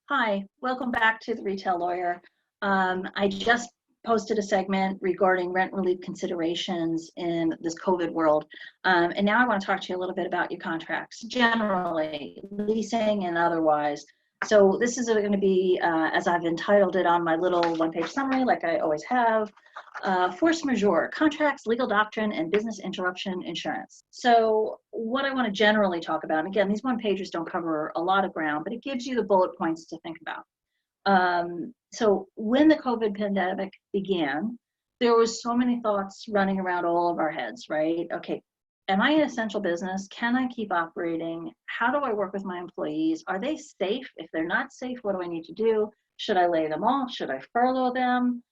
Hi, welcome back to the Retail Lawyer. I just posted a segment regarding rent relief considerations in this COVID world. And now I want to talk to you a little bit about your contracts, generally, leasing and otherwise. So this is going to be, as I've entitled it on my little one-page summary, like I always have, force majeure, contracts, legal doctrine, and business interruption insurance. So what I want to generally talk about, and again, these one pages don't cover a lot of ground, but it gives you the bullet points to think about. So when the COVID pandemic began, there was so many thoughts running around all of our heads, right? Okay, am I an essential business? Can I keep operating? How do I work with my employees? Are they safe? If they're not safe, what do I need to do? Should I lay them off? Should I furlough them?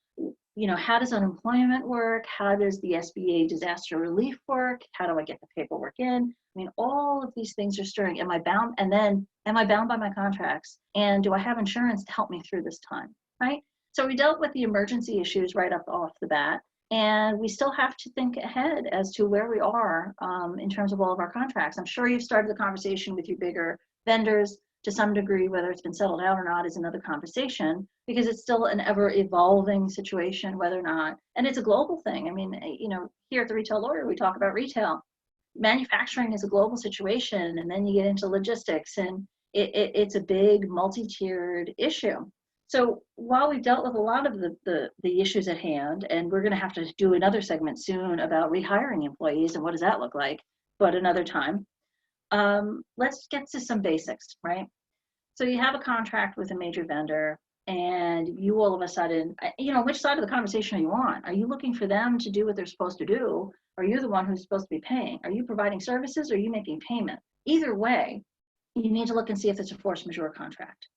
You know, how does unemployment work? How does the SBA disaster relief work? How do I get the paperwork in? I mean, all of these things are stirring. Am I bound? And then, am I bound by my contracts? And do I have insurance to help me through this time, right? So we dealt with the emergency issues right up off the bat. And we still have to think ahead as to where we are in terms of all of our contracts. I'm sure you've started the conversation with your bigger vendors to some degree. Whether it's been settled out or not is another conversation, because it's still an ever evolving situation, whether or not, and it's a global thing. I mean, you know, here at the Retail Lawyer, we talk about retail. Manufacturing is a global situation, and then you get into logistics, and it's a big multi-tiered issue. So while we've dealt with a lot of the issues at hand, and we're going to have to do another segment soon about rehiring employees and what does that look like, but another time, let's get to some basics, right? So you have a contract with a major vendor, and you all of a sudden, you know, which side of the conversation are you on? Are you looking for them to do what they're supposed to do? Are you the one who's supposed to be paying? Are you providing services, or are you making payment? Either way, you need to look and see if it's a force majeure contract.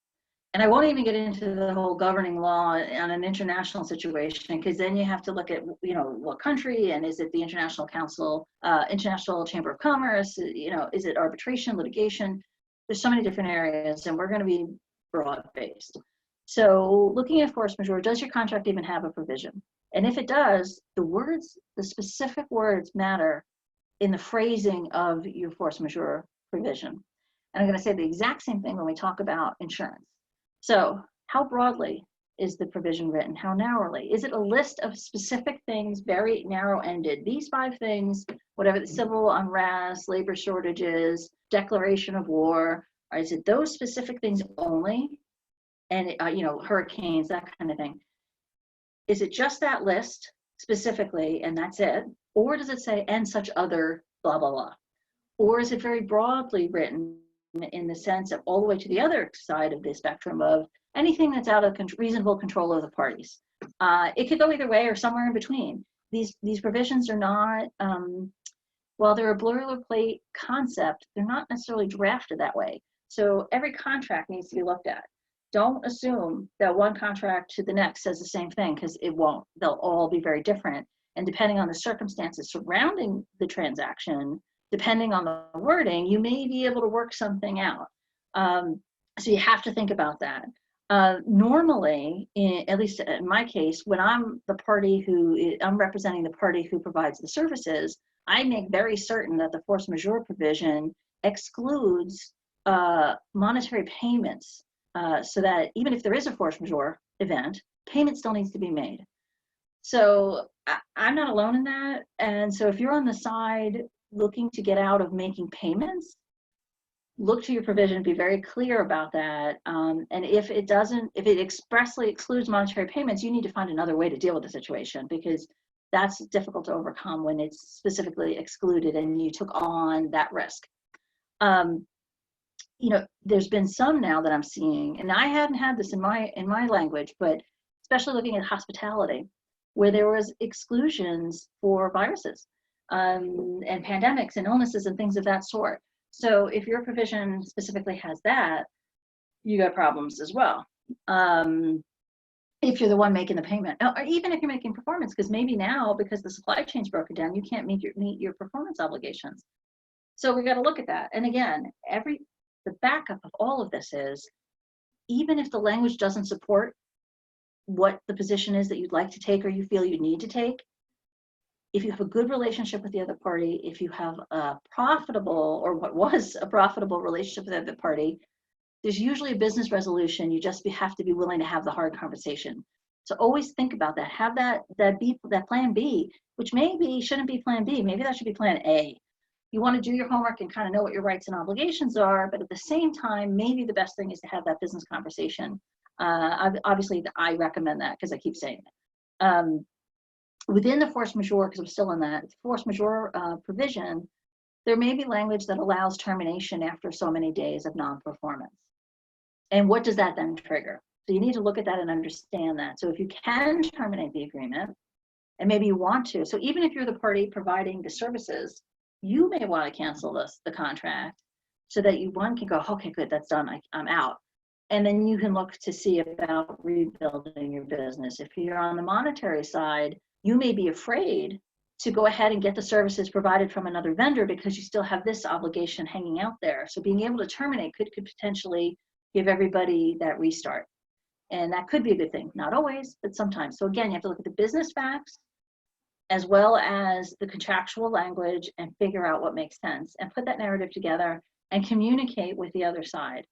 And I won't even get into the whole governing law on an international situation, because then you have to look at, you know, what country, and is it the International Council, International Chamber of Commerce, you know, is it arbitration, litigation? There's so many different areas, and we're going to be broad-based. So looking at force majeure, does your contract even have a provision? And if it does, the words, the specific words matter in the phrasing of your force majeure provision. And I'm going to say the exact same thing when we talk about insurance. So how broadly is the provision written? How narrowly? Is it a list of specific things, very narrow-ended? These 5 things, whatever the civil unrest, labor shortages, declaration of war, or is it those specific things only? And you know, hurricanes, that kind of thing. Is it just that list specifically, and that's it? Or does it say, and such other blah, blah, blah? Or is it very broadly written in the sense of all the way to the other side of the spectrum of anything that's out of reasonable control of the parties? It could go either way or somewhere in between. These provisions are not, while they're a boilerplate concept, they're not necessarily drafted that way. So every contract needs to be looked at. Don't assume that one contract to the next says the same thing, because it won't. They'll all be very different. And depending on the circumstances surrounding the transaction, depending on the wording, you may be able to work something out. So you have to think about that. Normally, at least in my case, when I'm the party I'm representing the party who provides the services, I make very certain that the force majeure provision excludes monetary payments, so that even if there is a force majeure event, payment still needs to be made. So I'm not alone in that. And so if you're on the side looking to get out of making payments, look to your provision, be very clear about that. And if it expressly excludes monetary payments, you need to find another way to deal with the situation, because that's difficult to overcome when it's specifically excluded and you took on that risk. You know, there's been some now that I'm seeing, and I hadn't had this in my language, but especially looking at hospitality, where there was exclusions for viruses and pandemics and illnesses and things of that sort. So if your provision specifically has that, you got problems as well. If you're the one making the payment, or even if you're making performance, because maybe now, because the supply chain's broken down, you can't meet your performance obligations. So we got to look at that. And again, the backup of all of this is, even if the language doesn't support what the position is that you'd like to take or you feel you need to take, if you have a good relationship with the other party, if you have a profitable, or what was a profitable relationship with the other party, there's usually a business resolution. You just have to be willing to have the hard conversation. So always think about that. Have that plan B, which maybe shouldn't be plan B. Maybe that should be plan A. You want to do your homework and kind of know what your rights and obligations are, but at the same time, maybe the best thing is to have that business conversation. Obviously, I recommend that because I keep saying it. Within the force majeure, because I'm still in that force majeure provision, there may be language that allows termination after so many days of non-performance. And what does that then trigger? So you need to look at that and understand that. So if you can terminate the agreement, and maybe you want to, so even if you're the party providing the services, you may want to cancel the contract so that one can go, okay, good, that's done, I'm out. And then you can look to see about rebuilding your business. If you're on the monetary side, you may be afraid to go ahead and get the services provided from another vendor because you still have this obligation hanging out there. So being able to terminate could potentially give everybody that restart. And that could be a good thing, not always, but sometimes. So again, you have to look at the business facts as well as the contractual language and figure out what makes sense and put that narrative together and communicate with the other side.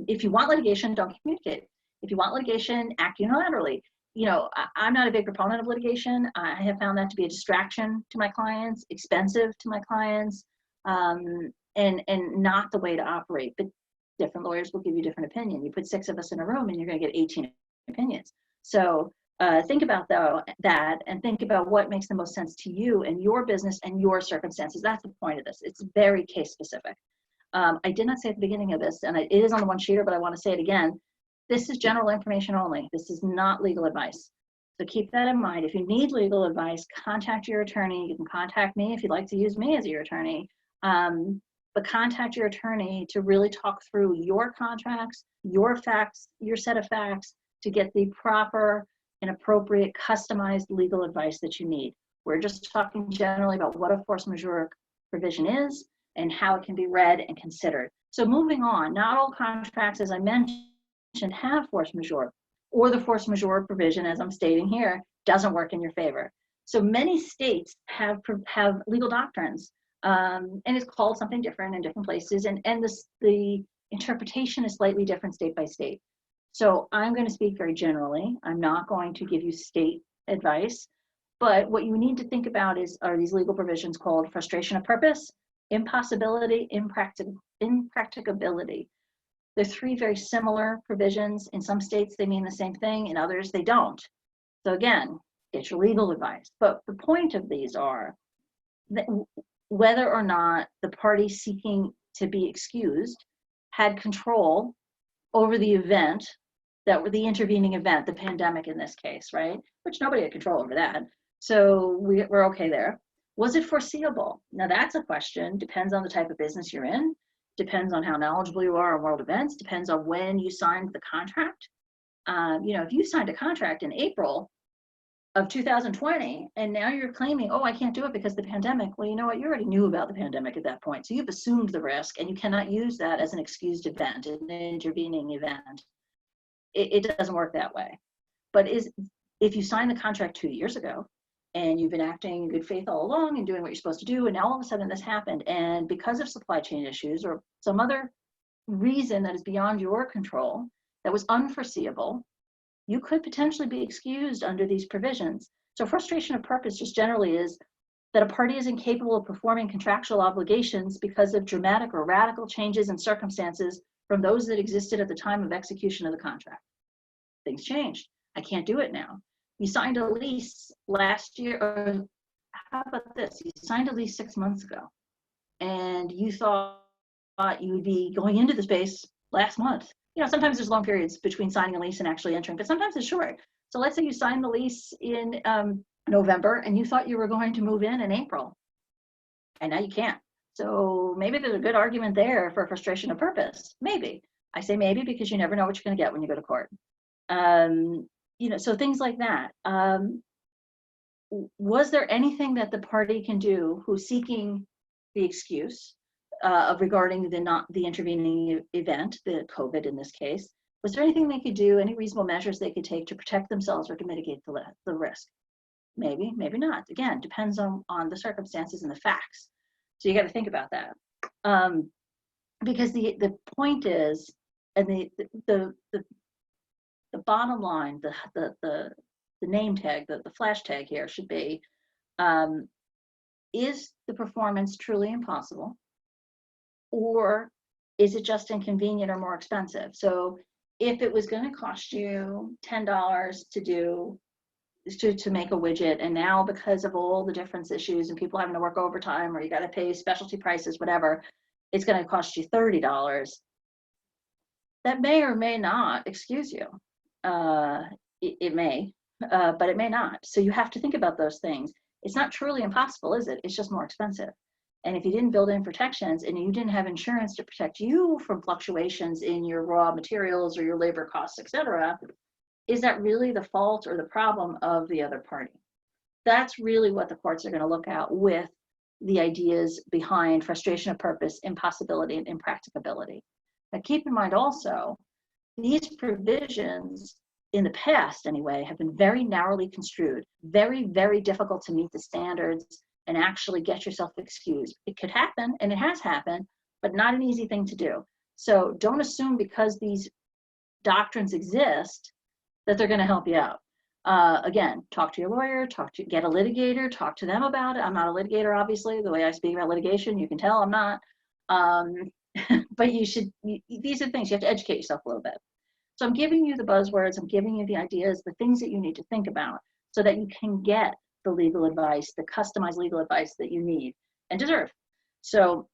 If you want litigation, don't communicate. If you want litigation, act unilaterally. You know, I'm not a big proponent of litigation. I have found that to be a distraction to my clients, expensive to my clients, and not the way to operate. But different lawyers will give you different opinion. You put 6 of us in a room and you're going to get 18 opinions. So think about that and think about what makes the most sense to you and your business and your circumstances. That's the point of this. It's very case specific. I did not say at the beginning of this, and it is on the one-sheeter, but I want to say it again. This is general information only. This is not legal advice. So keep that in mind. If you need legal advice, contact your attorney. You can contact me if you'd like to use me as your attorney. But contact your attorney to really talk through your contracts, your facts, your set of facts to get the proper and appropriate customized legal advice that you need. We're just talking generally about what a force majeure provision is and how it can be read and considered. So moving on, not all contracts, as I mentioned, have force majeure, or the force majeure provision, as I'm stating here, doesn't work in your favor. So many states have legal doctrines, and it's called something different in different places, and the interpretation is slightly different state by state. So I'm going to speak very generally. I'm not going to give you state advice, but what you need to think about are these legal provisions called frustration of purpose, impossibility, impracticability. They're 3 very similar provisions. In some states, they mean the same thing. In others, they don't. So again, get your legal advice. But the point of these are that whether or not the party seeking to be excused had control over the event, the intervening event, the pandemic in this case, right? Which nobody had control over that. So we're okay there. Was it foreseeable? Now that's a question. Depends on the type of business you're in. Depends on how knowledgeable you are on world events. Depends on when you signed the contract. If you signed a contract in April of 2020 and now you're claiming, oh, I can't do it because of the pandemic. Well, you know what? You already knew about the pandemic at that point. So you've assumed the risk and you cannot use that as an excused event, an intervening event. It doesn't work that way. But if you signed the contract 2 years ago and you've been acting in good faith all along and doing what you're supposed to do, and now all of a sudden this happened, and because of supply chain issues or some other reason that is beyond your control, that was unforeseeable, you could potentially be excused under these provisions. So frustration of purpose just generally is that a party is incapable of performing contractual obligations because of dramatic or radical changes in circumstances from those that existed at the time of execution of the contract. Things changed. I can't do it now. You signed a lease last year, or how about this? You signed a lease 6 months ago, and you thought you would be going into the space last month. Sometimes there's long periods between signing a lease and actually entering, but sometimes it's short. So let's say you signed the lease in November, and you thought you were going to move in April, and now you can't. So maybe there's a good argument there for frustration of purpose. Maybe. I say maybe because you never know what you're going to get when you go to court. So things like that. Was there anything that the party can do who's seeking the excuse regarding the intervening event, the COVID in this case? Was there anything they could do, any reasonable measures they could take to protect themselves or to mitigate the risk? Maybe, maybe not. Again, depends on the circumstances and the facts. So you got to think about that. Because the point is, and the bottom line, the name tag, the flash tag here should be, is the performance truly impossible, or is it just inconvenient or more expensive? So if it was going to cost you $10 to make a widget, and now because of all the different issues and people having to work overtime, or you got to pay specialty prices, whatever, it's going to cost you $30, that may or may not excuse you. It may, but it may not. So you have to think about those things. It's not truly impossible, is it? It's just more expensive. And if you didn't build in protections and you didn't have insurance to protect you from fluctuations in your raw materials or your labor costs, et cetera, is that really the fault or the problem of the other party? That's really what the courts are going to look at with the ideas behind frustration of purpose, impossibility, and impracticability. Now, keep in mind also, these provisions in the past anyway have been very narrowly construed, very, very difficult to meet the standards and actually get yourself excused. It could happen, and it has happened, but not an easy thing to do. So don't assume because these doctrines exist that they're going to help you out. Again, talk to your lawyer, get a litigator, talk to them about it. I'm not a litigator, obviously. The way I speak about litigation, you can tell I'm not. But these are things you have to educate yourself a little bit. So I'm giving you the buzzwords, I'm giving you the ideas, the things that you need to think about so that you can get the legal advice, the customized legal advice that you need and deserve. So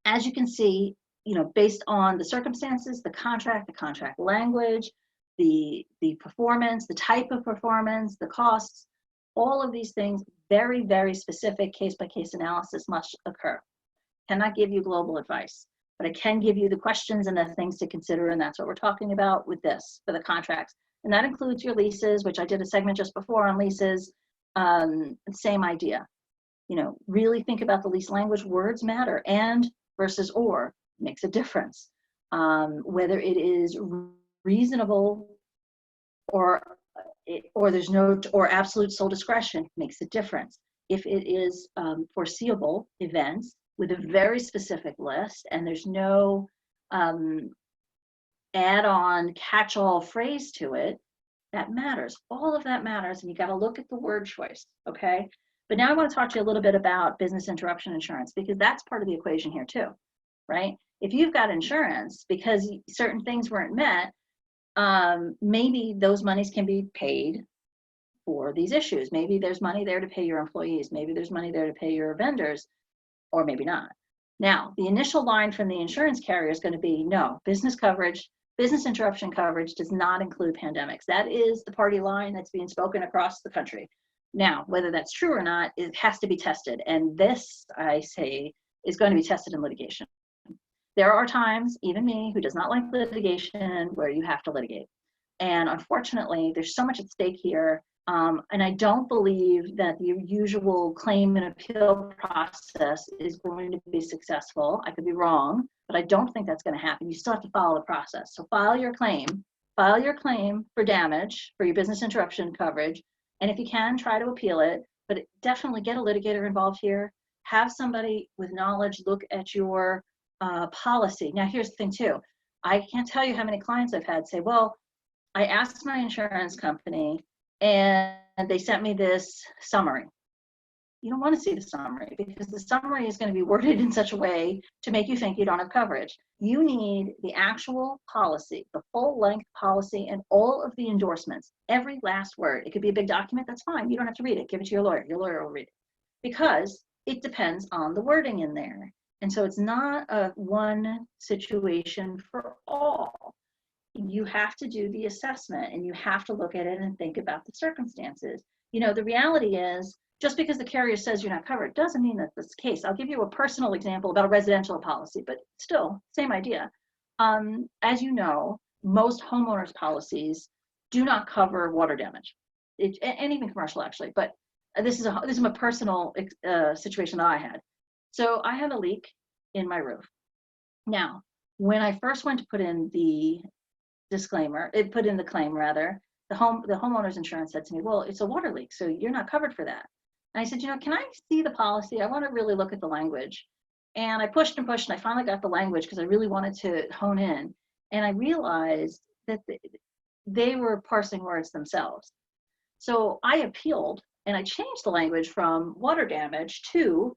as you can see, based on the circumstances, the contract language, the performance, the type of performance, the costs, all of these things, very, very specific case-by-case analysis must occur. Cannot give you global advice, but I can give you the questions and the things to consider, and that's what we're talking about with this for the contracts. And that includes your leases, which I did a segment just before on leases. Same idea. Really think about the lease language. Words matter, and versus or makes a difference. Whether it is reasonable or there's no, or absolute sole discretion makes a difference. If it is foreseeable events with a very specific list and there's no add-on catch-all phrase to it, that matters. All of that matters, and you got to look at the word choice, okay? But now I want to talk to you a little bit about business interruption insurance, because that's part of the equation here too, right? If you've got insurance because certain things weren't met, maybe those monies can be paid for these issues. Maybe there's money there to pay your employees. Maybe there's money there to pay your vendors, or maybe not. Now, the initial line from the insurance carrier is going to be, no, business interruption coverage does not include pandemics. That is the party line that's being spoken across the country. Now, whether that's true or not, it has to be tested. And this, I say, is going to be tested in litigation. There are times, even me, who does not like litigation, where you have to litigate. And unfortunately, there's so much at stake here. And I don't believe that the usual claim and appeal process is going to be successful. I could be wrong, but I don't think that's going to happen. You still have to follow the process. So file your claim for damage, for your business interruption coverage. And if you can, try to appeal it, but definitely get a litigator involved here. Have somebody with knowledge look at your policy. Now, here's the thing too. I can't tell you how many clients I've had say, well, I asked my insurance company and they sent me this summary. You don't want to see the summary, because the summary is going to be worded in such a way to make you think you don't have coverage. You need the actual policy, the full length policy, and all of the endorsements, every last word. It could be a big document, that's fine. You don't have to read it. Give it to your lawyer. Your lawyer will read it, because it depends on the wording in there. And so it's not a one situation for all. You have to do the assessment and you have to look at it and think about the circumstances. The reality is, just because the carrier says you're not covered doesn't mean that that's the case. I'll give you a personal example about a residential policy, but still, same idea. As you know, most homeowners policies do not cover water damage, and even commercial actually. But this is a personal situation that I had. So I had a leak in my roof. Now, when I first went to put in the claim rather, the homeowner's insurance said to me, well, it's a water leak, so you're not covered for that. And I said, can I see the policy? I want to really look at the language. And I pushed and pushed, and I finally got the language because I really wanted to hone in. And I realized that they were parsing words themselves. So I appealed and I changed the language from water damage to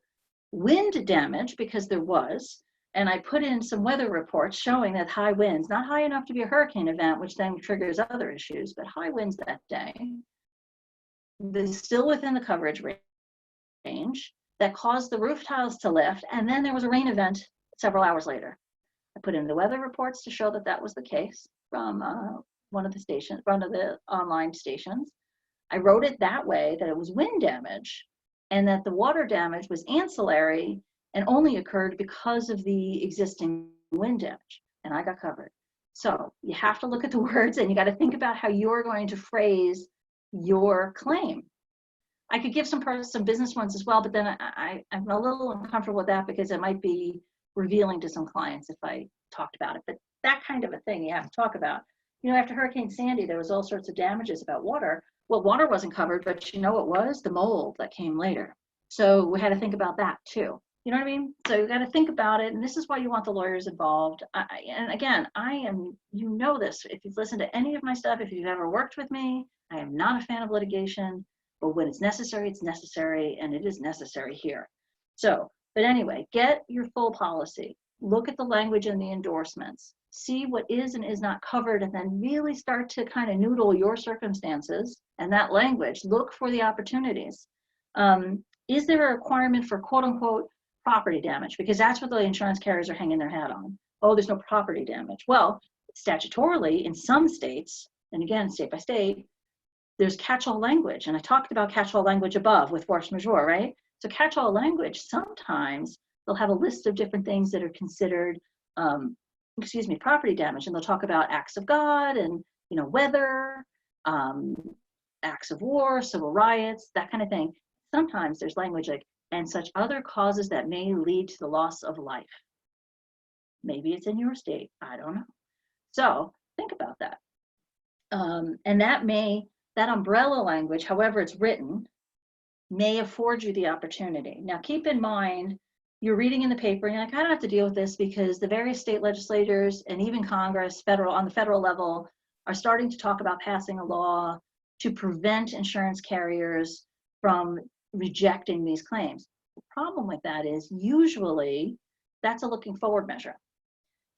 wind damage, because there was, and I put in some weather reports showing that high winds, not high enough to be a hurricane event, which then triggers other issues, but high winds that day, still within the coverage range, that caused the roof tiles to lift, and then there was a rain event several hours later. I put in the weather reports to show that that was the case from one of the online stations. I wrote it that way, that it was wind damage, and that the water damage was ancillary and only occurred because of the existing wind damage, and I got covered. So you have to look at the words, and you got to think about how you're going to phrase your claim. I could give some business ones as well, but then I'm a little uncomfortable with that because it might be revealing to some clients if I talked about it. But that kind of a thing you have to talk about. You know, after Hurricane Sandy, there was all sorts of damages about water. Well, water wasn't covered, but you know what was? The mold that came later. So we had to think about that too. You know what I mean? So you got to think about it, and this is why you want the lawyers involved. And again, you know this, if you've listened to any of my stuff, if you've ever worked with me, I am not a fan of litigation, but when it's necessary, and it is necessary here. So, but anyway, get your full policy. Look at the language in the endorsements. See what is and is not covered, and then really start to kind of noodle your circumstances and that language. Look for the opportunities. Is there a requirement for quote unquote property damage? Because that's what the insurance carriers are hanging their hat on. Oh, there's no property damage. Well, statutorily in some states, and again, state by state, there's catch-all language. And I talked about catch-all language above with force majeure, right? So catch-all language, sometimes they'll have a list of different things that are considered, property damage. And they'll talk about acts of God and, weather, acts of war, civil riots, that kind of thing. Sometimes there's language like, and such other causes that may lead to the loss of life. Maybe it's in your state, I don't know. So think about that. And that umbrella language, however it's written, may afford you the opportunity. Now keep in mind, you're reading in the paper and you're like, I don't have to deal with this because the various state legislators and even Congress, on the federal level, are starting to talk about passing a law to prevent insurance carriers from rejecting these claims. The problem with that is usually that's a looking forward measure.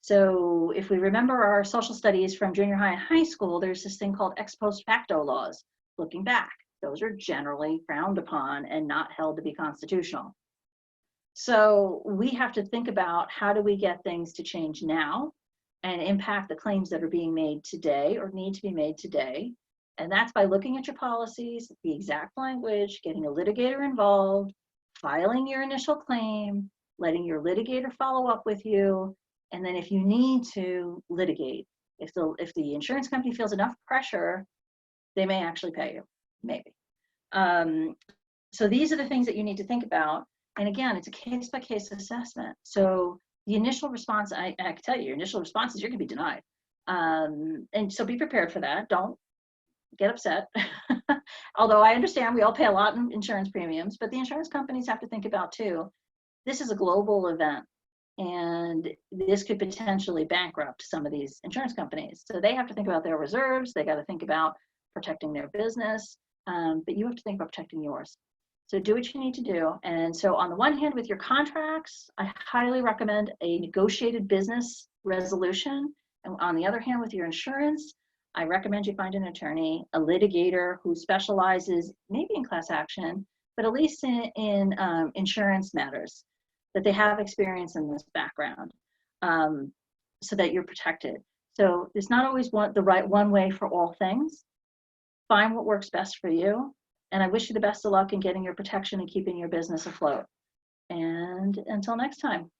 So if we remember our social studies from junior high and high school, there's this thing called ex post facto laws, looking back. Those are generally frowned upon and not held to be constitutional. So we have to think about how do we get things to change now and impact the claims that are being made today or need to be made today. And that's by looking at your policies, the exact language, getting a litigator involved, filing your initial claim, letting your litigator follow up with you. And then if you need to litigate, if the insurance company feels enough pressure, they may actually pay you, maybe. So these are the things that you need to think about. And again, it's a case-by-case assessment. So the initial response, I can tell you, your initial response is you're gonna be denied. And so be prepared for that. Don't get upset. Although I understand we all pay a lot in insurance premiums, but the insurance companies have to think about too, this is a global event. And this could potentially bankrupt some of these insurance companies. So they have to think about their reserves. They got to think about protecting their business, but you have to think about protecting yours. So do what you need to do. And so on the one hand, with your contracts, I highly recommend a negotiated business resolution. And on the other hand, with your insurance, I recommend you find an attorney, a litigator who specializes maybe in class action, but at least in insurance matters, that they have experience in this background, so that you're protected. So there's not always the right one way for all things. Find what works best for you. And I wish you the best of luck in getting your protection and keeping your business afloat. And until next time.